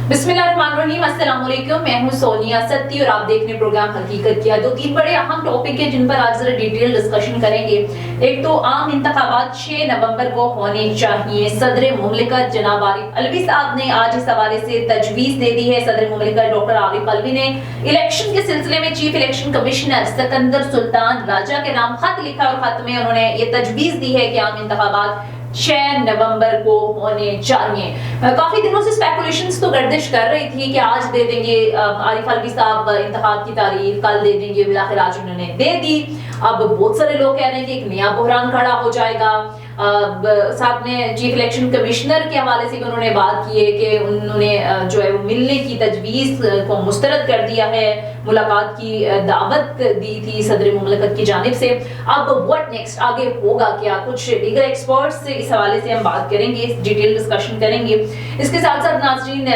बिस्मिल्लाहिर्रहमानिर्रहीम, अस्सलाम वालेकुम। मैं हूं सोनिया सत्ती और आप देख रहे हैं प्रोग्राम हकीकत किया। दो तीन बड़े अहम टॉपिक हैं जिन पर आज जरा डिटेल डिस्कशन करेंगे। एक तो आम इंतखाबात 6 नवंबर को होने चाहिए। सदर मुमलिकत जनाब आरिफ अलवी साहब ने आज इस हवाले से तजवीज दे दी है। सदर मुमलिकत डॉक्टर आरिफ अलवी ने इलेक्शन के सिलसिले में chief election commissioner Sikandar Sultan Raja के नाम खत लिखा और खत में उन्होंने ये तजवीज दी है कि आम इंतखाबात 6 नवंबर को होने चाहिए। काफी दिनों से स्पेकुलेशंस तो गर्दिश कर रही थी कि आज दे देंगे आरिफ अलवी साहब इंतखाब की तारीख, कल दे देंगे, बिलाखिर आज उन्होंने दे दी। अब बहुत सारे लोग कह रहे हैं कि एक नया बहरान खड़ा हो जाएगा। साथ में चीफ इलेक्शन कमिश्नर के हवाले से भी उन्होंने बात की है कि उन्होंने जो है वो मिलने की तजवीज को मुस्तरद कर दिया है, मुलाकात की दावत दी थी सदर मुमलिकत की जानिब से। अब व्हाट नेक्स्ट, आगे होगा क्या? कुछ लीगल एक्सपर्ट्स से इस हवाले से हम बात करेंगे, डिटेल डिस्कशन करेंगे। इसके साथ साथ नाज़रीन,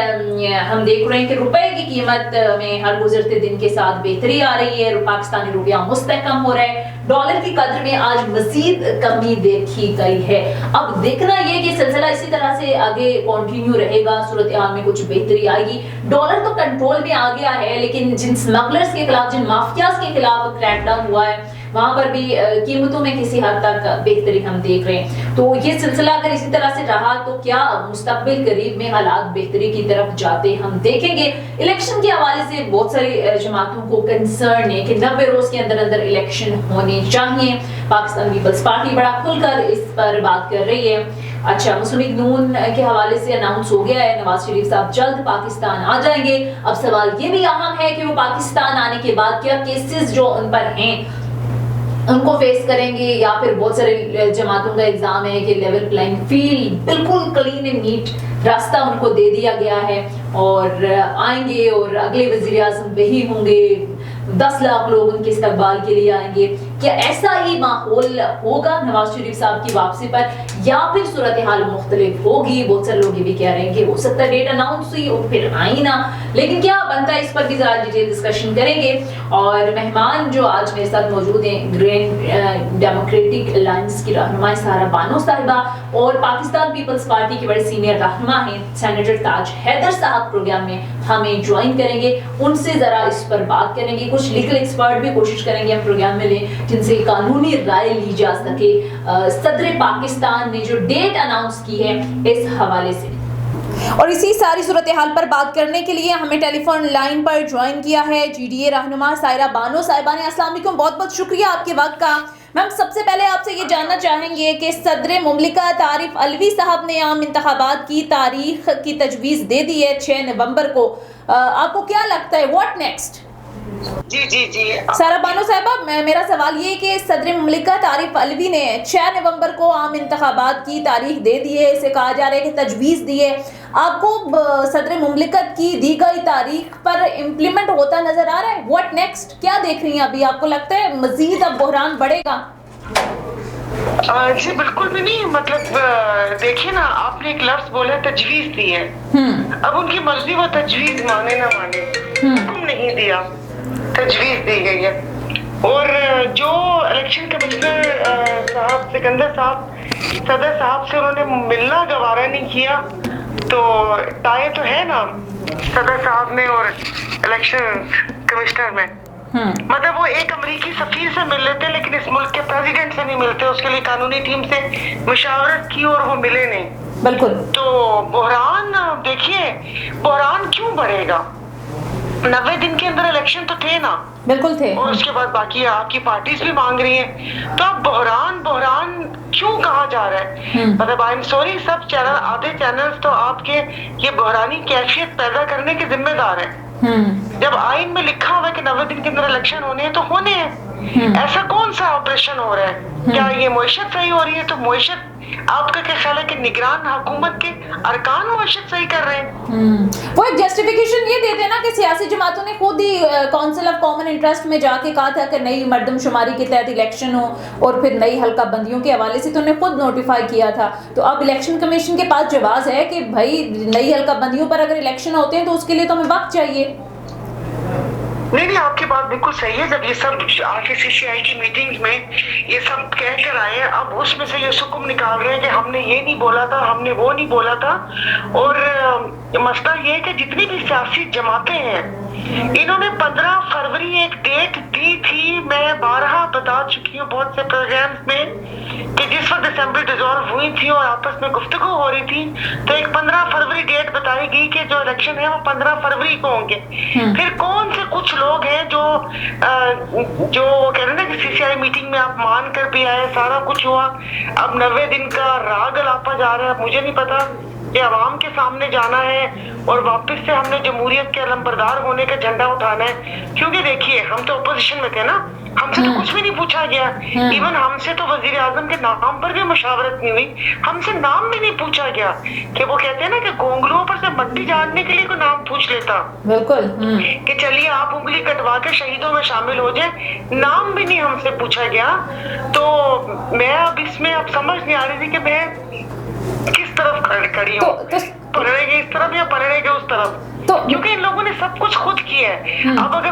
हम देख रहे हैं कि रुपए की कीमत में हर गुजरते दिन के साथ बेहतरी आ रही है। पाकिस्तानी रुपया मुस्तहकम हो रहा है। डॉलर की कदर में आज मजीद कमी देखी गई है। अब देखना ये कि सिलसिला इसी तरह से आगे कंटिन्यू रहेगा, सूरत हाल में कुछ बेहतरी आएगी। डॉलर तो कंट्रोल में आ गया है, लेकिन जिन स्मगलर्स के खिलाफ, जिन माफियाज के खिलाफ क्रैकडाउन हुआ है, वहां पर भी कीमतों में किसी हद तक बेहतरी हम देख रहे हैं। तो ये सिलसिला अगर इसी तरह से रहा तो क्या मुस्तकबिल करीब में हालात बेहतरी की तरफ जाते हम देखेंगे। इलेक्शन के हवाले से बहुत सारी जमातों को कंसर्न है कि 90 रोज के अंदर अंदर इलेक्शन होने चाहिए। पाकिस्तान पीपल्स पार्टी बड़ा खुलकर इस पर बात कर रही है। अच्छा, मुस्लिम लीग नून के हवाले से अनाउंस हो गया है, नवाज शरीफ साहब जल्द पाकिस्तान आ जाएंगे। अब सवाल ये भी अहम है कि वो पाकिस्तान आने के बाद क्या केसेस जो उन पर हैं उनको फेस करेंगे, या फिर बहुत सारे जमातों का इल्जाम है कि लेवल प्लेइंग फील्ड बिल्कुल क्लीन एंड नीट रास्ता उनको दे दिया गया है और आएंगे और अगले वजीर आज़म वही होंगे, 10 लाख लोग उनके इस्तकबाल के लिए आएंगे। क्या ऐसा ही माहौल होगा नवाज शरीफ साहब की वापसी पर, या फिर सूरत हाल मुख्तलिफ होगी? बहुत सारे लोग ये भी कह रहे हैं कि हो सकता है डेट अनाउंस हुई और फिर आई ना, लेकिन क्या बनता है इस पर भी जरा डिटेल डिस्कशन करेंगे। और मेहमान जो आज मेरे साथ मौजूद हैं, ग्रीन डेमोक्रेटिक अलायंस की रहनुमा सारा बानो साहिबा और पाकिस्तान पीपल्स पार्टी की बड़े सीनियर रहनुमा हैं सेनेटर ताज हैदर साहब प्रोग्राम में हमें ज्वाइन करेंगे। उनसे जरा इस पर बात करेंगे। कुछ लीगल एक्सपर्ट भी कोशिश करेंगे हम प्रोग्राम में लें जिनसे कानूनी राय ली जा सके। सदर पाकिस्तान ने जो डेट अनाउंस की है इस हवाले से, और इसी सारी सूरत हाल पर बात करने के लिए हमें टेलीफोन लाइन पर ज्वाइन किया है GDA रहनुमा सायरा बानो साहिबा ने। अस्सलाम वालेकुम, बहुत बहुत शुक्रिया आपके वक्त का। मैम, सबसे पहले आपसे ये जानना चाहेंगे कि सदर मुमलिकत आरिफ अलवी साहब ने आम इंतखाबात की तारीख की तजवीज़ दे दी है 6 नवंबर को। आपको क्या लगता है, व्हाट नेक्स्ट? जी सारा बानो साहिबा, मेरा सवाल ये कि सदर मुमलिकत आरिफ अलवी ने 6 नवंबर को आम इंतखाबात की तारीख दे दी है, इसे कहा जा रहा है कि तजवीज़ दी है। आपको सदर मुमलिकत की दी गई तारीख पर इम्प्लीमेंट होता नजर आ रहा है? व्हाट नेक्स्ट, क्या देख रही हैं अभी? आपको लगता है मजीद अब बहरान बढ़ेगा? जी बिल्कुल भी नहीं। मतलब देखिए ना, आपने एक लफ्ज बोला तजवीज दी है। अब उनकी मर्जी वो तजवीज माने ना माने, हुक्म नहीं दिया, तजवीज दी गई है। और जो इलेक्शन कमिश्नर साहब सिकंदर साहब सदर साहब से उन्होंने मिलना गवारा नहीं किया, तो टाई तो है ना सदर साहब में और इलेक्शन कमिश्नर में। मतलब वो एक अमेरिकी सफीर से मिल लेते लेकिन इस मुल्क के प्रेसिडेंट से नहीं मिलते। उसके लिए कानूनी टीम से मुशावरत की और वो मिले नहीं। बिल्कुल। तो बहरान, देखिए बहरान क्यों बढ़ेगा? 90 दिन के अंदर इलेक्शन तो थे ना। बिल्कुल थे। और उसके बाद बाकी आपकी पार्टीज भी मांग रही हैं, तो अब बहरान क्यों कहा जा रहा है? मतलब आई एम सॉरी, सब चैनल, आधे चैनल्स तो आपके ये बहरानी कैफियत पैदा करने के जिम्मेदार हैं। जब आइन में लिखा हुआ है कि 90 दिन के अंदर इलेक्शन होने हैं तो होने हैं। ऐसा कौन सा ऑपरेशन हो रहा है? क्या ये मुइशत सही हो रही है? तो मुइशत आपका क्या ख्याल है कि निगरान हुकूमत के अरकान मुइशत सही कर रहे हैं? वो एक जस्टिफिकेशन ये देते हैं ना कि सियासी जमातों ने खुद ही काउंसिल ऑफ कॉमन इंटरेस्ट में जाके कहा था कि नई मर्दमशुमारी के तहत इलेक्शन हो और फिर नई हल्का बंदियों के हवाले से तो उन्हें खुद नोटिफाई किया था। तो अब इलेक्शन कमीशन के पास जवाब है कि भाई नई हल्का बंदियों पर अगर इलेक्शन होते हैं तो उसके लिए तो हमें वक्त चाहिए। नहीं, आपकी बात बिल्कुल सही है। जब ये सब आके CCI की मीटिंग्स में ये सब कह कर आए, अब उसमें से ये सुकुम निकाल रहे हैं कि हमने ये नहीं बोला था, हमने वो नहीं बोला था। और मसला ये है कि जितनी भी सियासी जमातें हैं, इन्होंने 15 फरवरी एक डेट दी थी। मैं बारहा बता चुकी हूँ बहुत से प्रोग्राम्स में कि जिस वक्त असेंबली डिसॉल्व हुई थी और आपस में गुफ्तगू हो रही थी, तो एक 15 फरवरी डेट बताई गई कि जो इलेक्शन है वो 15 फरवरी को होंगे। फिर कौन से कुछ लोग हैं जो कह रहे हैं ना कि CCI मीटिंग में आप मान कर भी आए, सारा कुछ हुआ, अब 90 दिन का राग लापा जा रहा है। मुझे नहीं पता कि अवाम के सामने जाना है और वापस से हमने जमहूरियत के अलमबरदार होने का झंडा उठाना है। क्योंकि देखिए, हम तो अपोजिशन में थे ना, हमसे तो कुछ भी नहीं पूछा गया। इवन हमसे तो वजीर आजम के नाम पर भी मुशावरत नहीं हुई, हमसे नाम भी नहीं पूछा गया। कि वो कहते हैं ना कि गोंगलुओं पर से मट्टी झाड़ने के लिए कोई नाम पूछ लेता, बिल्कुल, कि चलिए आप उंगली कटवा के शहीदों में शामिल हो जाए, नाम भी नहीं हमसे पूछा गया। तो मैं अब इसमें अब समझ नहीं आ रही थी कि मैं किस तरफ खड़ी हूँ, पलड़े के इस तरफ या पलड़े के उस तरफ। तो क्योंकि इन लोगों ने सब कुछ खुद किया है। अब अगर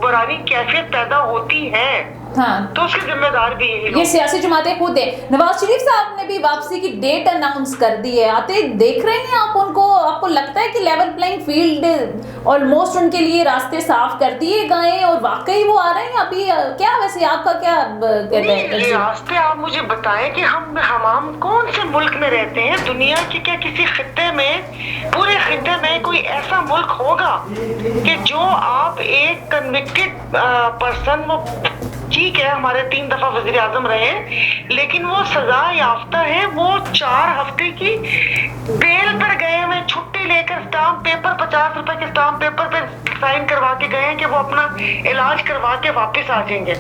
बुरानी कैफियत पैदा होती है, हाँ, तो उसकी जिम्मेदार भी ये सियासी जमातें खुद है। नवाज शरीफ साहब ने भी वापसी की डेट अनाउंस कर दी है। आते देख रहे हैं आप उनको? आपको लगता है कि लेवल प्लेइंग फील्ड ऑलमोस्ट उनके लिए रास्ते साफ कर दिए गए और वाकई वो आ रहे हैं अभी? क्या वैसे आपका क्या कहते हैं? रास्ते आप मुझे बताएं कि हम कौन से मुल्क में रहते हैं दुनिया के? क्या किसी खित्ते में, पूरे खित्ते में कोई ऐसा मुल्क होगा कि जो आप एक कन्विक्टेड पर्सन, वो ठीक है हमारे 3 दफा वजीर आजम रहे, लेकिन वो सजा याफ्ता है, वो 4 हफ्ते की बेल पर गए हुए, छुट्टी लेकर स्टाम्प पेपर, 50 रुपए के स्टाम्प पेपर पे साइन करवा के गए हैं कि वो अपना इलाज करवा के वापस आ जाएंगे।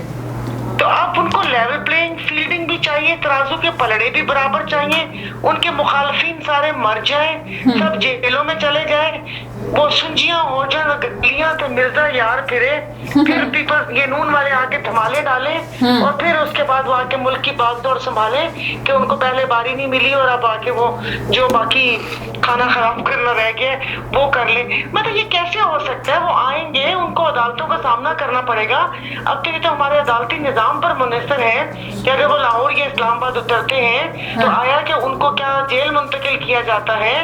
तो आप उनको लेवल प्लेइंग फील्डिंग भी चाहिए, तराजू के पलड़े भी बराबर चाहिए। उनके मुखालफिन सारे मर जाए, सब जेलों में चले जाए, वो सुंजियां हो जाए, गलियां तो मिर्जा यार फिरे, फिर पीपल्स ये नून वाले आके धमाले डाले और फिर उसके बाद वो आके मुल्क की बागडोर संभाले कि उनको पहले बारी नहीं मिली और अब आके वो जो बाकी खाना खराब करना रह गया वो कर ले। मतलब ये कैसे हो सकता है? वो आएंगे, उनको अदालतों का सामना करना पड़ेगा। अब तो ये तो हमारे अदालती निजाम पर मुनहसर है कि अगर वो लाहौर या इस्लामाबाद उतरते हैं तो आया कि उनको क्या जेल मुंतकिल किया जाता है,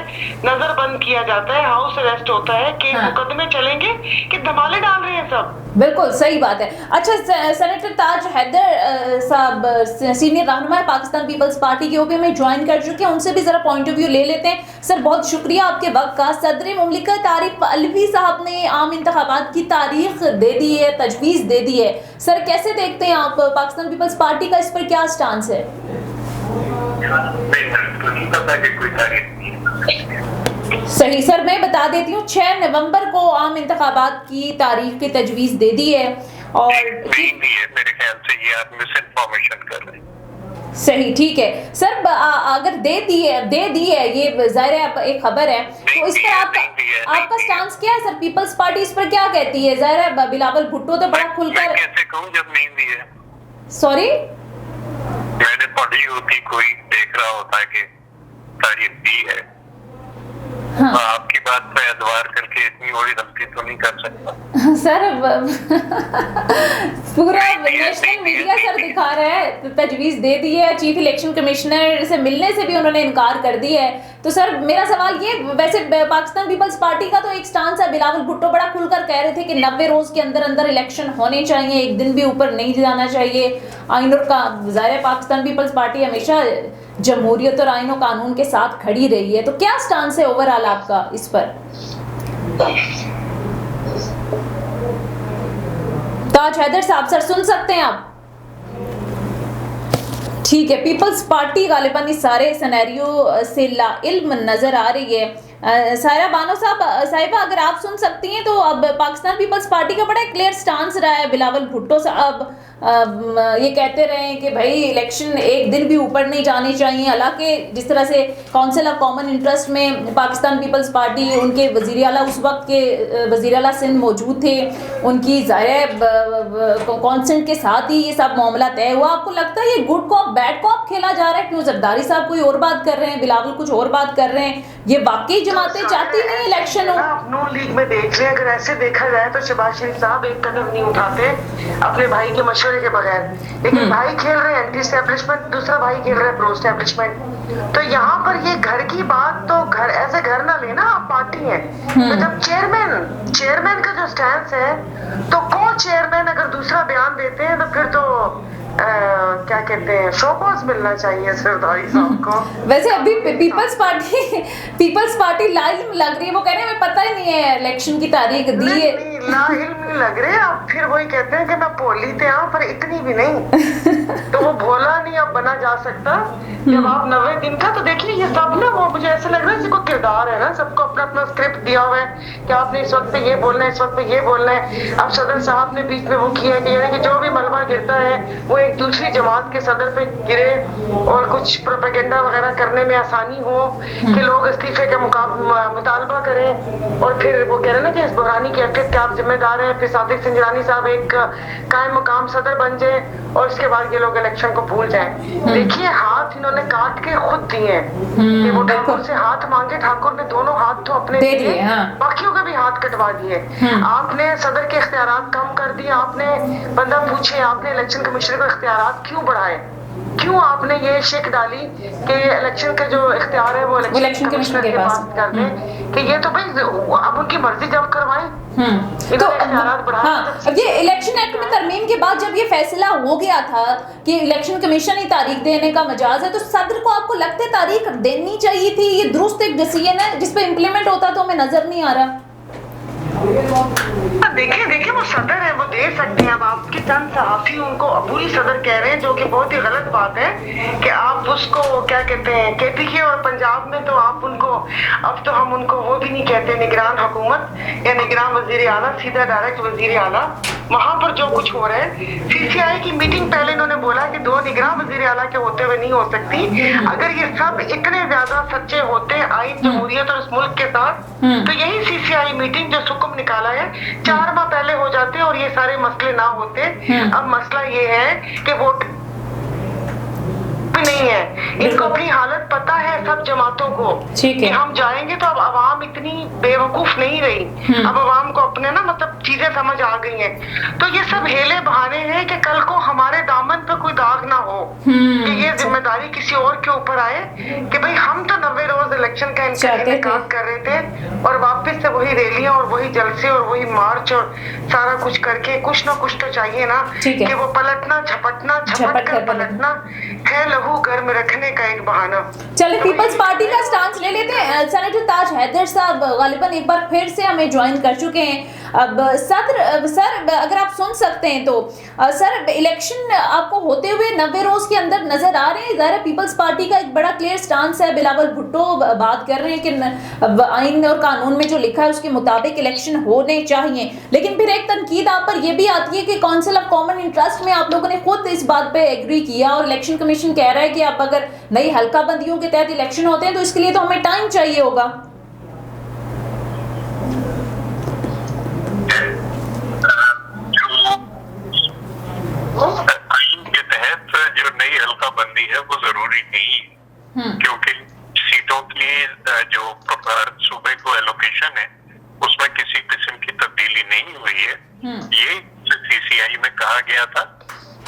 नजर बंद किया जाता है, हाउस अरेस्ट होता है, कि मुकदमे चलेंगे कि धमाले डाल रहे हैं सब। बिल्कुल सही बात है। अच्छा, सेनेटर ताज हैदर साहब सीनियर रहनुमा है पाकिस्तान पीपल्स पार्टी के, ओपी में ज्वाइन कर चुके हैं, उनसे भी जरा पॉइंट ऑफ व्यू ले लेते हैं। सर बहुत शुक्रिया आपके वक्त का। सदर मुमलिकत आरिफ अलवी साहब ने आम इंतखाबात की तारीख दे दी है, तजवीज़ दे दी है। सर कैसे देखते हैं आप, पाकिस्तान पीपल्स पार्टी का इस पर क्या स्टांस है? सही सर, मैं बता देती हूँ 6 नवंबर को आम इंतखाबात की तारीख की तजवीज़ दे दी है और मेरे ख्याल से ये आप मिस इन्फॉर्मेशन कर रहे हैं। सही, ठीक है सर। अगर दे दी है ये ज़ाहिर है एक खबर है, तो इस पर आपका स्टांस क्या है सर? पीपल्स पार्टी इस पर क्या कहती है? ज़ाहिर है बिलावल भुट्टो तो बड़ा खुलकर, कैसे कहूँ जब नहीं दी है? सॉरी, मैंने पढ़ी होती, कोई देख रहा होता है कि तारीख दी है। हाँ। आपकी बात पे एतबार करके इतनी बड़ी गलती तो नहीं कर सकता सर। पूरा नेशनल मीडिया सर दिखा रहा है, तजवीज़ दे दी है, चीफ इलेक्शन कमिश्नर से मिलने से भी उन्होंने इनकार कर दिया है। तो सर मेरा सवाल ये, वैसे पाकिस्तान पीपल्स पार्टी का तो एक स्टांस है, बिलावल भुट्टो बड़ा खुलकर कह रहे थे कि 90 रोज के अंदर अंदर इलेक्शन होने चाहिए, एक दिन भी ऊपर नहीं जाना चाहिए आइन और का। ज़ाहिर है पाकिस्तान पीपल्स पार्टी हमेशा जमहूरियत और आइन और कानून के साथ खड़ी रही है, तो क्या स्टांस है ओवरऑल आपका इस पर? ताज हैदर साहब सर सुन सकते हैं आप? ठीक है, पीपल्स पार्टी गालिबन इस सारे सिनेरियो से लाइल्म नजर आ रही है। सायरा बानो साहिबा अगर आप सुन सकती हैं तो अब पाकिस्तान पीपल्स पार्टी का बड़ा क्लियर स्टांस रहा है बिलावल भुट्टो साहब یہ کہتے رہے ہیں کہ بھائی الیکشن ایک دن بھی اوپر نہیں جانے چاہیے. حالانکہ جس طرح سے کونسل آف کامن انٹرسٹ میں پاکستان پیپلز پارٹی, ان کے وزیر اعلیٰ اس وقت کے وزیر اعلیٰ سندھ موجود تھے, ان کی ظاہر کانسنٹ کے ساتھ ہی یہ سب معاملہ طے ہوا. آپ کو لگتا ہے یہ گڈ کاپ بیڈ کاپ کھیلا جا رہا ہے؟ کیوں زرداری صاحب کوئی اور بات کر رہے ہیں, بلاول کچھ اور بات کر رہے ہیں, یہ واقعی جماعتیں چاہتی نہیں الیکشن ہو؟ نون لیگ میں دیکھ لیں, اگر ایسے دیکھا جائے تو شہباز شریف صاحب ایک قدم نہیں اٹھاتے اپنے بھائی کے مشورے کے بغیر, لیکن بھائی کھیل رہے ہیں اینٹی اسٹیبلشمنٹ, دوسرا بھائی کھیل رہے ہیں پرو اسٹیبلشمنٹ. تو یہاں پر یہ گھر کی بات تو گھر ایسے گھر نہ لینا, آپ پارٹی ہیں. تو جب چیئرمین کا جو سٹینس ہے, تو کون چیئرمین اگر دوسرا بیان دیتے ہیں تو پھر تو کیا کہتے ہیں شو پاس ملنا چاہیے زرداری صاحب کو. ویسے ابھی پیپلز پارٹی لائل لگ رہی ہے, وہ کہہ رہے ہیں ہمیں پتہ ہی نہیں ہے الیکشن کی تاریخ دی ہے. لا علم نہیں لگ رہے آپ, پھر وہی کہتے ہیں کہ میں بولی تھے ہاں پر اتنی بھی نہیں. تو وہ بولا نہیں اب بنا جا سکتا. جب آپ 90 دن کا, تو دیکھیے یہ سب نا, وہ مجھے ایسا لگ رہا ہے جس کو کردار ہے نا, سب کو اپنا اپنا اسکرپٹ دیا ہوا ہے کہ آپ نے اس وقت پہ یہ بولنا ہے, اس وقت پہ یہ بولنا ہے. اب صدر صاحب نے بیچ میں وہ کیا ہے کہ یعنی کہ جو بھی ملبہ گرتا ہے وہ ایک دوسری جماعت کے صدر پہ گرے, اور کچھ پروپیگنڈا وغیرہ کرنے میں آسانی ہو کہ لوگ استعفے کا مطالبہ کریں, اور پھر وہ کہہ رہے ہیں نا کہ اس بحرانی کیفیت کے آپ ذمہ دار ہیں. پھر صادق سنجرانی صاحب ایک قائم مقام صدر بن جائیں, اور اس کے بعد یہ لوگ الیکشن کو بھول جائیں. دیکھیے ہاتھ انہوں نے کاٹ کے خود دیے ہیں کہ وہ ٹھاکر سے ہاتھ مانگے, ٹھاکر نے دونوں ہاتھ تو اپنے دیے, باقیوں کے بھی ہاتھ کٹوا دیے. آپ نے صدر کے اختیارات کم کر دیے, آپ نے بندہ پوچھے, آپ نے الیکشن کمیشنر کو اختیارات کیوں بڑھائے, کیوں آپ نے یہ شک ڈالی کہ الیکشن کا جو اختیار ہے وہ الیکشن کمیشنر کے پاس کر دیں, کہ یہ تو بھائی اب ان کی مرضی جب کروائیں. تو اب یہ الیکشن ایکٹ میں ترمیم کے بعد جب یہ فیصلہ ہو گیا تھا کہ الیکشن کمیشن ہی تاریخ دینے کا مجاز ہے, تو صدر کو آپ کو لگتا ہے تاریخ دینی چاہیے تھی؟ یہ درست ایک ڈیسیژن ہے جس پہ امپلیمنٹ ہوتا تو ہمیں نظر نہیں آ رہا. دیکھیں وہ صدر ہے, وہ دے سکتے ہیں. اب آپ کے چند صحافی ان کو ابوئی صدر کہہ رہے ہیں, جو کہ بہت ہی غلط بات ہے کہ آپ اس کو کیا کہتے ہیں کے پی کے اور پنجاب میں تو آپ ان کو, اب تو ہم ان کو وہ بھی نہیں کہتے نگران حکومت یا نگران وزیر اعلیٰ, سیدھا ڈائریکٹ وزیر اعلیٰ. وہاں پر جو کچھ ہو رہا ہے, سی سی آئی کی میٹنگ پہلے انہوں نے بولا کہ 2 نگران وزیر اعلیٰ کے ہوتے ہوئے نہیں ہو سکتی. اگر یہ سب اتنے زیادہ سچے ہوتے آئین جمہوریت اور اس ملک کے ساتھ, تو یہی سی سی آئی میٹنگ جو حکم نکالا ہے 4 ماہ پہلے ہو جاتے اور یہ سارے مسئلے نہ ہوتے. اب مسئلہ یہ ہے کہ ووٹ نہیں ہے, ان کو اپنی حالت پتا ہے سب جماعتوں کو کہ ہم جائیں گے. تو اب عوام اتنی بے وقوف نہیں رہی, اب عوام کو اپنے نا مطلب چیزیں سمجھ آ گئی ہیں. تو یہ سب ہیلے بہانے ہیں کہ کل کو ہمارے دامن پہ کوئی داغ نہ ہو, کہ یہ ذمہ داری کسی اور کے اوپر آئے کہ بھئی ہم تو 90 روز الیکشن کا انتظام کر رہے تھے, اور واپس سے وہی ریلیاں اور وہی جلسے اور وہی مارچ اور سارا کچھ کر کے کچھ نہ کچھ تو چاہیے نا کہ وہ پلٹنا جھپٹنا جھپٹ کر پلٹنا ہے لہو گھر میں رکھنے کا ایک بہانہ. چلے پیپلز پارٹی کا سٹانس لے لیتے ہیں. سینیٹر تاج حیدر صاحب غالباً ایک بار پھر سے ہمیں جوائن کر چکے ہیں. اب سر اگر آپ سن سکتے ہیں تو سر, الیکشن آپ کو ہوتے ہوئے 90 روز کے اندر نظر آ رہے ہیں؟ ظاہر پیپلز پارٹی کا ایک بڑا کلیئر سٹانس ہے. بلاول بھٹو بات کر رہے ہیں کہ آئین اور قانون میں جو لکھا ہے اس کے مطابق الیکشن ہونے چاہیے, لیکن پھر ایک تنقید آپ پر یہ بھی آتی ہے کہ کونسل آف کامن انٹرسٹ میں آپ لوگوں نے خود اس بات پہ ایگری کیا, اور الیکشن کمیشن کہہ رہا ہے کہ اب اگر نئی حلقہ بندیوں کے تحت الیکشن ہوتے ہیں تو اس کے لیے تو ہمیں ٹائم چاہیے ہوگا. آئین کے تحت جو نئی حلقہ بندی ہے وہ ضروری نہیں, کیونکہ سیٹوں کی جو صوبے کو ایلوکیشن ہے اس میں کسی قسم کی تبدیلی نہیں ہوئی ہے. یہ سی سی آئی میں کہا گیا تھا,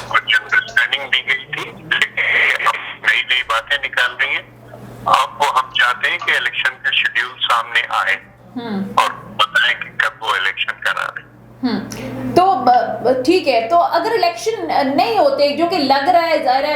کچھ انڈرسٹینڈنگ دی گئی تھی, لیکن نئی باتیں نکال رہی ہیں. آپ کو ہم چاہتے ہیں کہ الیکشن کا شیڈیول سامنے آئے اور بتائیں کہ کب وہ الیکشن کرا رہے. تو ٹھیک ہے, تو اگر الیکشن نہیں ہوتے, جو کہ لگ رہا ہے ظاہر ہے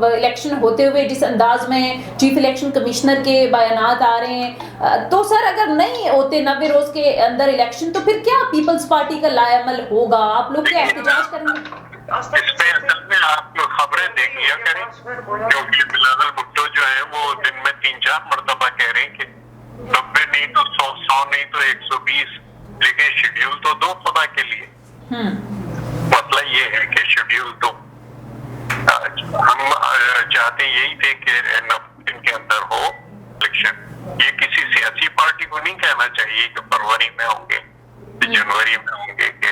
الیکشن ہوتے ہوئے جس انداز میں چیف الیکشن کمشنر کے بیانات آ رہے ہیں, تو سر اگر نہیں ہوتے 90 روز کے اندر الیکشن, تو پھر کیا پیپلز پارٹی کا لائے عمل ہوگا؟ آپ لوگ کیا احتجاج کریں گے؟ اس میں اصل میں آپ لوگ خبریں دیکھ لیا کریں, کیونکہ بلاول بھٹو جو ہے وہ دن میں 3-4 مرتبہ کہہ رہے ہیں کہ 90 نہیں تو 100 نہیں تو 120, لیکن شیڈیول تو دو خدا کے لیے. مسئلہ یہ ہے کہ شیڈیول चाहिए कि फरवरी में होंगे, जनवरी में होंगे, कि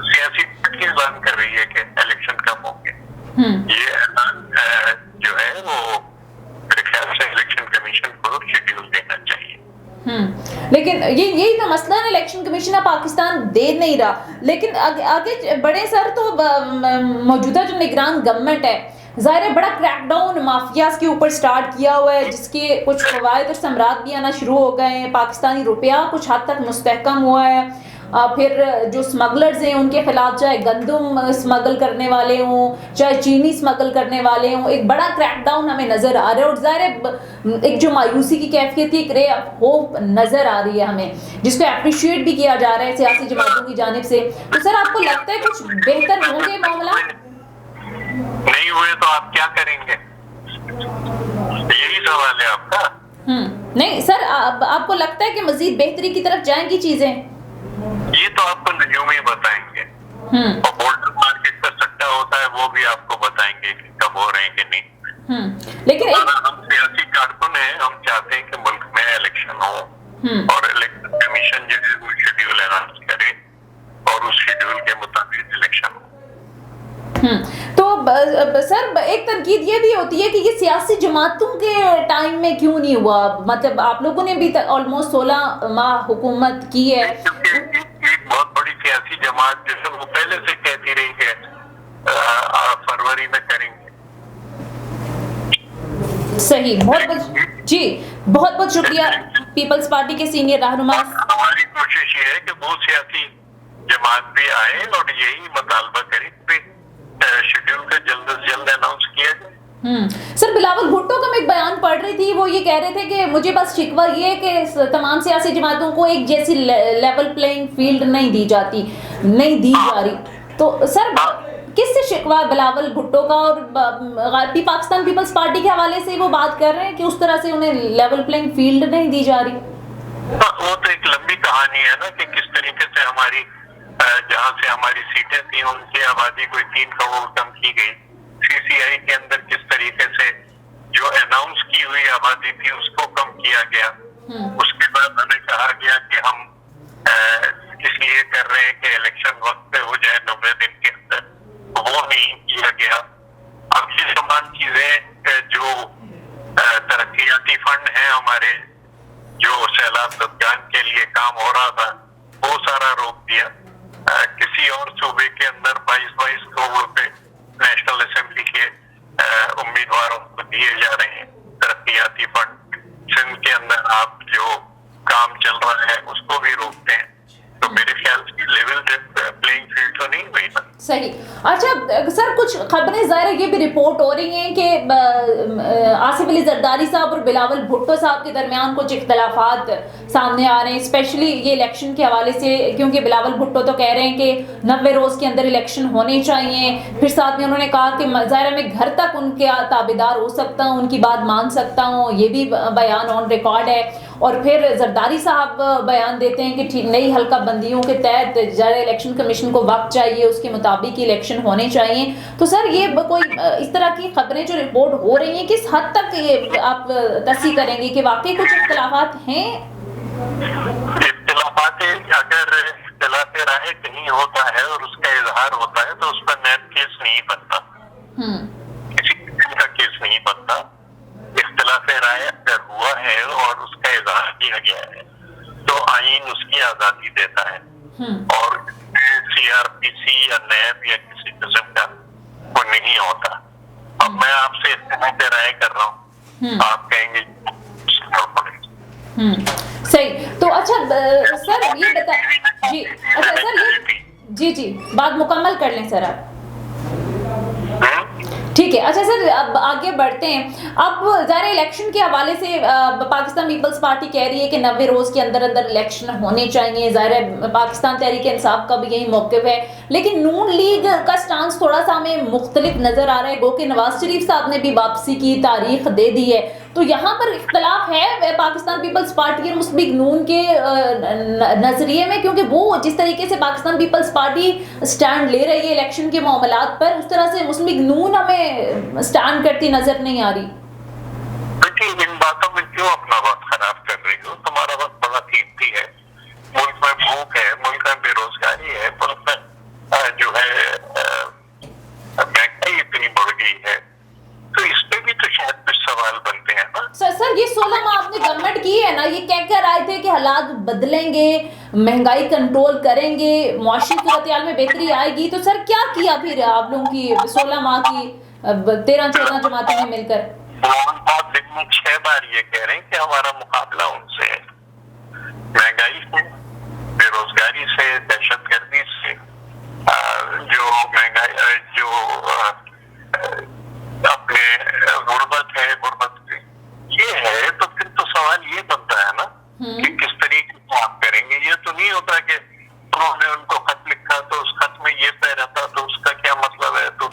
सियासी पार्टी ऐलान कर रही है कि इलेक्शन कब होंगे। ये ऐलान जो है वो मेरे ख्याल से इलेक्शन कमीशन को शेड्यूल देना चाहिए। लेकिन यही तो मसला है, इलेक्शन कमीशन पाकिस्तान दे नहीं रहा। लेकिन आगे बड़े सर, तो मौजूदा जो निगरान गवर्नमेंट है, ज़ाहिर है बड़ा क्रैकडाउन माफियाज के ऊपर स्टार्ट किया हुआ है, जिसके कुछ फवायद और समरात भी आना शुरू हो गए हैं। पाकिस्तानी रुपया कुछ हद तक मुस्तहकम हुआ है। फिर जो स्मगलर्स हैं उनके खिलाफ, चाहे गंदम स्मगल करने वाले हों, चाहे चीनी स्मगल करने वाले हों, एक बड़ा क्रैकडाउन हमें नज़र आ रहा है। और ज़ाहिर है एक जो मायूसी की कैफियत, एक रे होप नज़र आ रही है हमें, जिसको अप्रिशिएट भी किया जा रहा है सियासी जमातों की जानिब से। तो सर आपको लगता है कुछ बेहतर होंगे मामला? नहीं हुए तो आप क्या करेंगे, यही सवाल है आपका। नहीं सर, आपको लगता है कि मजीद बेहतरी की तरफ जाएंगी चीजें? ये तो आपको नजूम ही बताएंगे, और बॉर्डर मार्केट का सट्टा होता है वो भी आपको बताएंगे कि कब हो रहे हैं कि नहीं। लेकिन हम सियासी कारकुन हैं, हम चाहते हैं कि मुल्क में इलेक्शन हो, और इलेक्शन कमीशन जो है वो शेड्यूल अनाउंस करे और उस शेड्यूल के मुताबिक इलेक्शन हो। तो सर एक तनकीद ये भी होती है कि ये सियासी जमातों के टाइम में क्यों नहीं हुआ? मतलब आप लोगों ने भी ऑलमोस्ट 16 माह हुकूमत की है। एक बहुत बड़ी सियासी जमात जो है वो पहले से कहती रही है फरवरी में करेंगे। सही, बहुत बहुत शुक्रिया पीपल्स पार्टी के सीनियर रहनुमा। हमारी कोशिश ये है कि वो सियासी जमात भी आए और यही मुतालबा करे कि शेड्यूल का जल्द से जल्द अनाउंस किया जाए। सर बिलावल भुट्टो का मैं एक बयान पढ़ रही थी, वो ये कह रहे थे कि मुझे बस शिकवा ये है कि तमाम सियासी जमातों को एक जैसी लेवल प्लेइंग फील्ड नहीं दी जा रही। तो सर किससे शिकवा बिलावल भुट्टो का? और पाकिस्तान पीपल्स पार्टी के हवाले से वो बात कर रहे हैं कि उस तरह से उन्हें लेवल प्लेइंग फील्ड नहीं दी जा रही। वो तो एक लंबी कहानी है ना, कि किस तरीके से हमारी जहाँ से हमारी सीटें थी उनकी आबादी कोई 3 करोड़ कम की गई। सीसीआई के अंदर किस तरीके से जो अनाउंस की हुई आबादी थी उसको कम किया गया। उसके बाद हमें कहा गया कि हम इसलिए कर रहे हैं कि इलेक्शन वक्त पे हो जाए 90 दिन के अंदर, वो नहीं किया गया। अब ये तमाम चीजें जो तरक्याती फंड है हमारे, जो सैलाब अफगान के लिए काम हो रहा था, वो सारा रोक दिया। किसी और सूबे के अंदर 22 करोड़ रुपए नेशनल असेंबली के उम्मीदवारों को दिए जा रहे हैं तरक्याती फंड। सिंध के अंदर आप जो काम चल रहा है उसको भी रोकते हैं। तो मेरे ख्याल से लेवल प्लेइंग फील्ड तो नहीं हुई ना। सही। अच्छा सर, कुछ खबरें ज़ाहिर ये भी रिपोर्ट हो रही हैं कि आसिफ अली जरदारी साहब और बिलावल भुट्टो साहब के दरमियान कुछ इख्तलाफात सामने आ रहे हैं, स्पेशली ये इलेक्शन के हवाले से। क्योंकि बिलावल भुट्टो तो कह रहे हैं कि 90 रोज़ के अंदर इलेक्शन होने चाहिए। फिर साथ में उन्होंने कहा कि ज़ाहिर मैं घर तक उनके ताबेदार हो सकता हूँ, उनकी बात मान सकता हूँ, ये भी बयान ऑन रिकॉर्ड है। और फिर जरदारी साहब बयान देते हैं कि नई हल्का बंदियों के तहत ज़ाहिर इलेक्शन कमीशन को वक्त चाहिए, उसके मुताबिक इलेक्शन होने चाहिए। तो सर ये कोई इस तरह की खबरें जो रिपोर्ट हो रही हैं, किस हद तक ये आप तस्दीक करेंगे कि वाकई कुछ इख्तलाफात हैं? इख्तलाफात अगर इख्तिलाफ राय कहीं होता है और उसका इजहार होता है तो उस पर नया केस नहीं बनता, किसी किस्म का केस नहीं बनता। इख्तिलाफ राय अगर हुआ है और उसका इजहार किया गया है तो आईन उसकी आजादी देता है, और सीआरपीसी या नैब या किसी किस्म का वो नहीं होता। अब मैं आपसे इख्तिलाफ राय कर रहा हूँ, आप कहेंगे सही। तो अच्छा सर ये बता जी, अच्छा सर ये जी बात मुकम्मल कर लें सर आप। ठीक है। अच्छा सर अब आगे बढ़ते हैं। अब ज़ाहिर इलेक्शन के हवाले से पाकिस्तान पीपल्स पार्टी कह रही है कि 90 रोज़ के अंदर अंदर इलेक्शन होने चाहिए। ज़ाहिर पाकिस्तान तहरीक इंसाफ का भी यही मौक़िफ़ है, लेकिन नून लीग का स्टांस थोड़ा सा हमें मुख्तलिफ नज़र आ रहा है। गो कि नवाज शरीफ साहब ने भी वापसी की तारीख दे दी है, तो यहाँ पर इख्तलाफ है पाकिस्तान पीपल्स पार्टी और मुस्लिम लीग नून के नज़रिए में, क्योंकि वो जिस तरीके से पाकिस्तान पीपल्स पार्टी स्टैंड ले रही है इलेक्शन के मामलात पर, उस तरह से मुस्लिम लीग नून हमें स्टैंड करती नजर नहीं आ रही। देखिए इन बातों में क्यों अपना वक्त खराब कर रही हो, तुम्हारा वक्त बड़ा कीमती है। سر یہ 16 ماہ آپ نے گورنمنٹ کی ہے نا، یہ کہہ کر آئے تھے کہ حالات بدلیں گے، مہنگائی کنٹرول کریں گے، معاشی صورتحال میں بہتری آئے گی، تو سر کیا کیا پھر آپ لوگوں کی 16 ماہ کی 13-14 جماعتوں نے مل کر؟ آپ دن میں 6 بار یہ کہہ رہے ہیں کہ ہمارا مقابلہ ان سے ہے، مہنگائی سے، بے روزگاری سے، دہشت گردی سے، جو مہنگائی، جو اپنے غربت ہے، غربت یہ ہے، تو پھر تو سوال یہ بنتا ہے نا کہ کس طریقے سے آپ کریں گے. یہ تو نہیں ہوتا کہ انہوں نے ان کو خط لکھا تو اس خط میں یہ طے رہتا تو اس کا کیا مطلب ہے، تو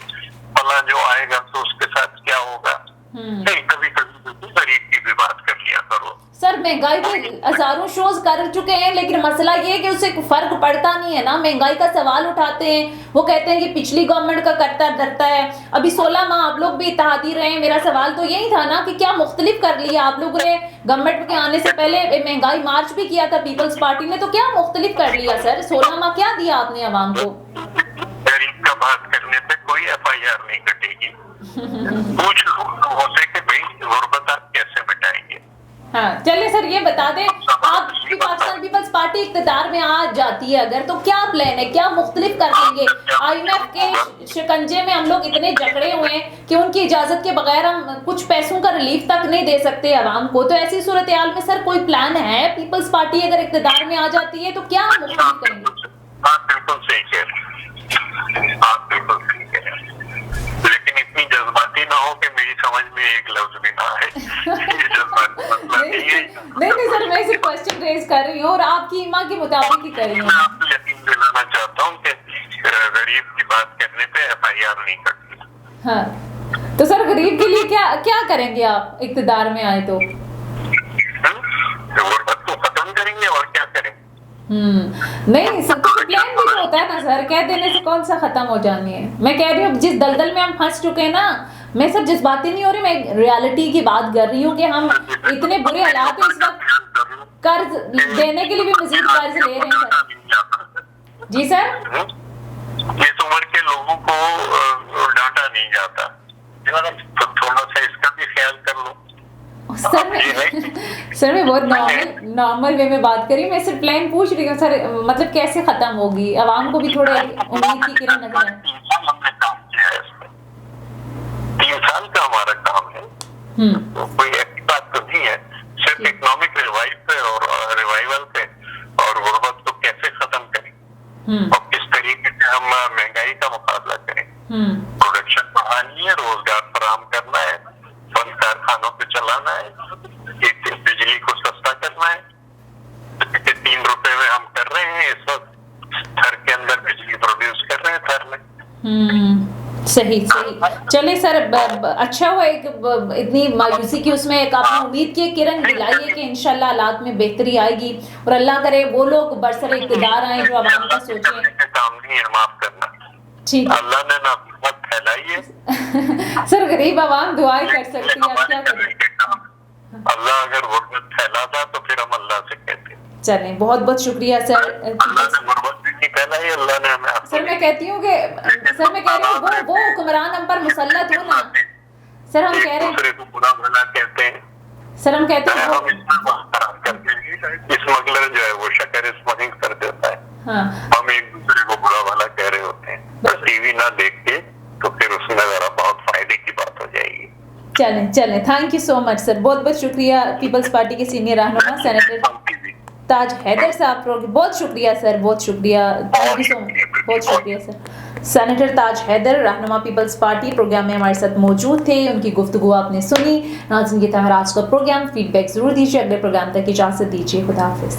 فلاں جو آئے گا تو اس کے ساتھ کیا ہوگا. نہیں، کبھی کبھی غریب کی بھی بات کر لیا کرو. سر مہنگائی پہ ہزاروں شوز کر چکے ہیں، لیکن مسئلہ یہ ہے کہ اسے فرق پڑتا نہیں ہے نا. مہنگائی کا سوال اٹھاتے ہیں، وہ کہتے ہیں کہ پچھلی گورنمنٹ کا کرتا ڈرتا ہے. ابھی 16 ماہ آپ لوگ بھی اتحادی رہے ہیں، میرا سوال تو یہی تھا نا کہ کیا مختلف کر لیا آپ لوگوں نے؟ گورنمنٹ کے آنے سے پہلے مہنگائی مارچ بھی کیا تھا پیپلز پارٹی نے، تو کیا مختلف کر لیا سر؟ 16 ماہ کیا دیا آپ نے عوام کو؟ غریب کا بات کرنے پہ کوئی FIR نہیں کٹے گی. پوچھ لو سے کہ بھائی غربت آپ کیسے مٹائیں گے. ہاں چلے سر یہ بتا دیں، آپ کی پاکستان پیپلز پارٹی اقتدار میں آ جاتی ہے اگر، تو کیا پلان ہے، کیا مختلف کر دیں گے؟ IMF کے شکنجے میں ہم لوگ اتنے جکڑے ہوئے ہیں کہ ان کی اجازت کے بغیر ہم کچھ پیسوں کا ریلیف تک نہیں دے سکتے عوام کو. تو ایسی صورتحال میں سر کوئی پلان ہے؟ پیپلز پارٹی اگر اقتدار میں آ جاتی ہے تو کیا مختلف کریں گے؟ آپ بالکل صحیح کہہ رہے ہیں، آپ بالکل صحیح کہہ رہے ہیں، لیکن اتنی جذباتی نہ ہو کہ میری سمجھ میں ایک لفظ بھی نہ آئے. نہیں سر، میں صرف کوسچن ریز کر رہی ہوں اور آپ کی ایما کے مطابق ہی کر رہی ہوں. میں آپ کو یقین دلانا چاہتا ہوں کہ غریب کی بات کرنے پہ FIR نہیں کرتی. ہاں تو سر غریب کے لیے کیا کریں گے آپ اقتدار میں آئے تو؟ غربت کو ختم کریں گے اور کیا کریں. نہیں سب تو پلان بھی تو ہوتا ہے نا سر، کہہ دینے سے کون سا ختم ہو جانی ہے. میں کہہ رہی ہوں جس دلدل میں ہم پھنس چکے ہیں نا، میں سب جذباتی نہیں ہو رہی، میں ریالٹی کی بات کر رہی ہوں کہ ہم اتنے برے حالات ہیں اس وقت، قرض دینے کے لیے بھی مزید قرض لے رہے ہیں سر. جی سر، اس عمر کے لوگوں کو ڈانٹا نہیں جاتا، تو تھوڑا سا اس کا بھی خیال کر لو. سر میں بہت نارمل وے میں بات کری، میں صرف پلان پوچھ رہی ہوں سر، مطلب کیسے ختم ہوگی، عوام کو بھی تھوڑے امید کی کرن نظر ہے. 3 سال کا ہمارا کام ہے، کوئی ایسی بات تو نہیں ہے. صرف اکنامک ریوائول پہ اور غربت کو کیسے ختم کریں اور کس طریقے سے ہم مہنگائی کا مقابلہ کریں. پروڈکشن بڑھانی ہے، روزگار فراہم کرنا ہے، فن کارخانوں پہ چلانا ہے، بجلی کو سستا کرنا ہے. 3 روپے میں ہم کر رہے ہیں اس وقت، گھر کے اندر بجلی پروڈیوس کر رہے ہیں گھر میں. صحیح. چلے سر اچھا ہوا ایک اتنی مایوسی کی اس میں ایک آپ نے امید کی کرن دلائی ہے کہ انشاءاللہ حالات میں بہتری آئے گی، اور اللہ کرے وہ لوگ برسر اقتدار آئیں جو عوام کا سوچیں. کام نہیں ہے معاف کرنا، ٹھیک اللہ نے نعمت پھیلائی ہے. سر غریب عوام دعائیں کر سکتی ہے، آپ کیا کریں. اللہ اگر غربت پھیلاتا تو پھر ہم اللہ سے کہتے. چلیں بہت بہت شکریہ سر. اللہ نے غربت بھی نہیں پھیلائی، اللہ نے ہمیں. سر میں کہتی ہوں کہ سر میں کہہ رہی ہوں وہ حکمران ہم پر مسلط ہو نا سر، ہم کہہ رہے ہیں دوسرے کو برا بھلا کہتے ہیں. سر ہم کہتے ہیں ہم اسمگلر جو ہے وہ شکر اسمگلنگ کر دیتا ہے. ہاں ہم ایک دوسرے کو برا بھلا کہہ رہے ہوتے ہیں. ٹی وی نہ دیکھ کے تو پھر اس میں ذرا بہت فائدے کی بات ہو جائے گی. چلیں تھینک یو سو مچ سر، بہت بہت شکریہ پیپلز پارٹی کے سینئر رہنما سینیٹر تاج حیدر صاحب، بہت شکریہ سر، بہت شکریہ، تھینک یو سو مچ، بہت شکریہ سر. سینیٹر تاج حیدر رہنما پیپلز پارٹی پروگرام میں ہمارے ساتھ موجود تھے، ان کی گفتگو آپ نے سنی. ناظرین یہ تھا آج کا پروگرام، فیڈ بیک ضرور دیجیے، اگلے پروگرام تک اجازت دیجیے، خدا حافظ.